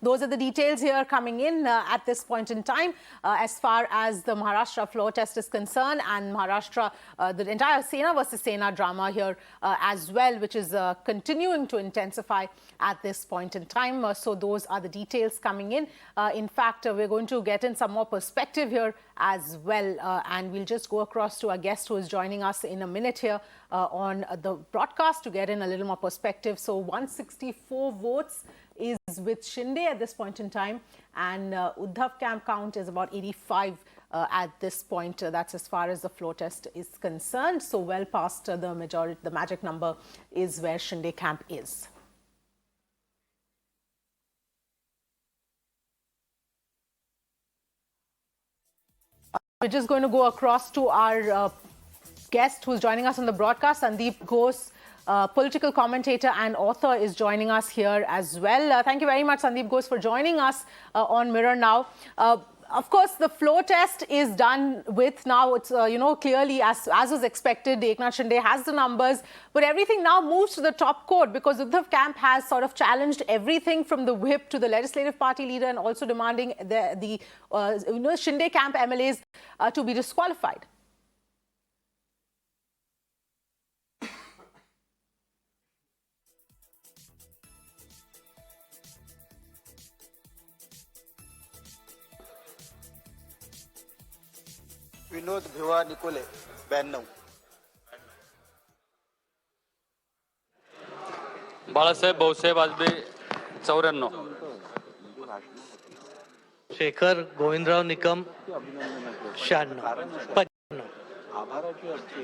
those are the details here coming in at this point in time as far as the Maharashtra floor test is concerned, and Maharashtra, the entire Sena versus Sena drama here as well, which is continuing to intensify at this point in time. So those are the details coming in. In fact, we're going to get in some more perspective here as well, and we'll just go across to our guest who is joining us in a minute here on the broadcast to get in a little more perspective. So 164 votes is with Shinde at this point in time, and Uddhav camp count is about 85 at this point. That's as far as the floor test is concerned. So well past the majority, the magic number is where Shinde camp is. We're just going to go across to our guest who's joining us on the broadcast. Sandeep Ghosh, political commentator and author, is joining us here as well. Thank you very much, Sandeep Ghosh, for joining us on Mirror Now. Of course, the floor test is done with now. It's, clearly, as was expected, Eknath Shinde has the numbers. But everything now moves to the top court because Uddhav camp has sort of challenged everything from the whip to the legislative party leader, and also demanding the Shinde camp MLAs to be disqualified. Vinod Bhiva Nikole 92 Balasaheb Bhausaheb Ajabe 94 Shekhar Govindrao Nikam 96 95 आभाराची असते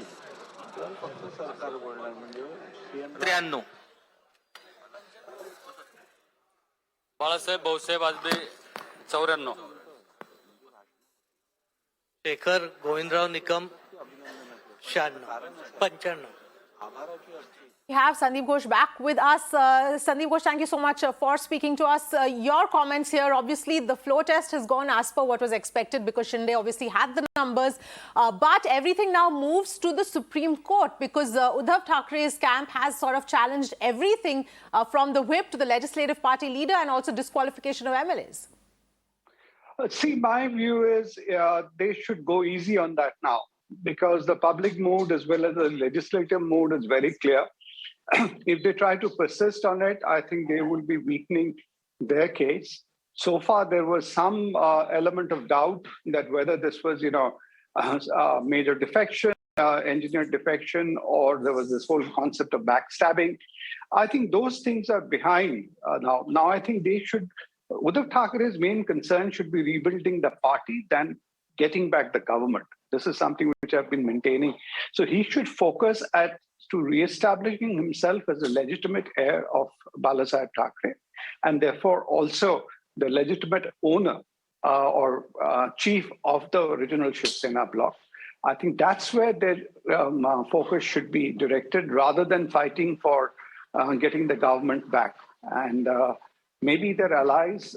फक्त सरकार बोलणार म्हणजे 93 Balasaheb Bhausaheb Ajabe 94 Shekhar Govindrao Nikam 96 95 We have Sandeep Ghosh back with us. Sandeep Ghosh, thank you so much for speaking to us. Your comments here, obviously, the floor test has gone as per what was expected because Shinde obviously had the numbers. But everything now moves to the Supreme Court because Uddhav Thackeray's camp has sort of challenged everything from the whip to the legislative party leader and also disqualification of MLAs. See, my view is they should go easy on that now because the public mood as well as the legislative mood is very clear. If they try to persist on it, I think they will be weakening their case. So far, there was some element of doubt that whether this was, a major defection, engineered defection, or there was this whole concept of backstabbing. I think those things are behind now. Now, I think they should. Uddhav Thackeray's main concern should be rebuilding the party than getting back the government. This is something which I've been maintaining. So he should focus to re-establishing himself as a legitimate heir of Balasaheb Thackeray, and therefore also the legitimate owner or chief of the original Shivsena bloc. I think that's where their focus should be directed rather than fighting for getting the government back. And maybe their allies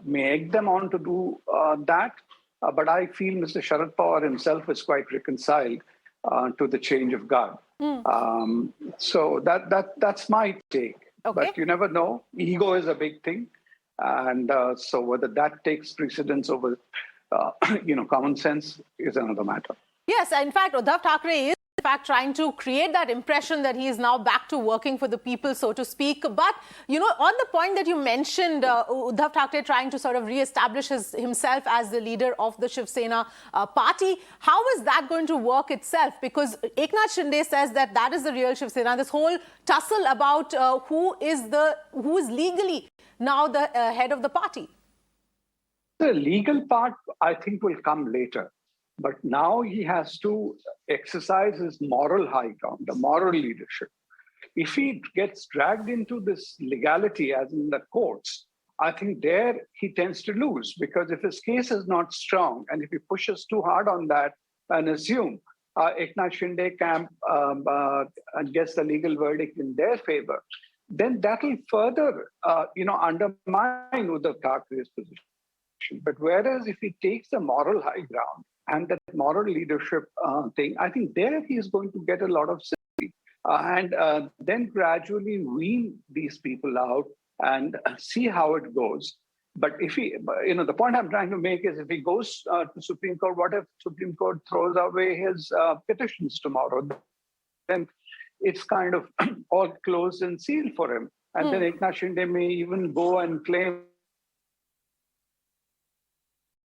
may egg them on to do that. But I feel Mr. Sharad Pawar himself is quite reconciled to the change of guard. So that's my take. Okay. But you never know. Ego is a big thing. And so whether that takes precedence over, common sense is another matter. Yes, in fact, Uddhav Thackeray is trying to create that impression that he is now back to working for the people, so to speak. But, on the point that you mentioned, Uddhav Thackeray trying to sort of re-establish himself as the leader of the Shivsena party, how is that going to work itself? Because Eknath Shinde says that is the real Shivsena. This whole tussle about who is legally now the head of the party. The legal part, I think, will come later. But now he has to exercise his moral high ground, the moral leadership. If he gets dragged into this legality, as in the courts, I think there he tends to lose, because if his case is not strong and if he pushes too hard on that and assume Eknath Shinde camp gets the legal verdict in their favor, then that will further, undermine Uddhav Thackeray's position. But whereas if he takes the moral high ground and that moral leadership thing, I think there he is going to get a lot of sympathy. and then gradually wean these people out and see how it goes. But if he, the point I'm trying to make is if he goes to Supreme Court, what if Supreme Court throws away his petitions tomorrow? Then it's kind of all closed and sealed for him. And then Eknath Shinde may even go and claim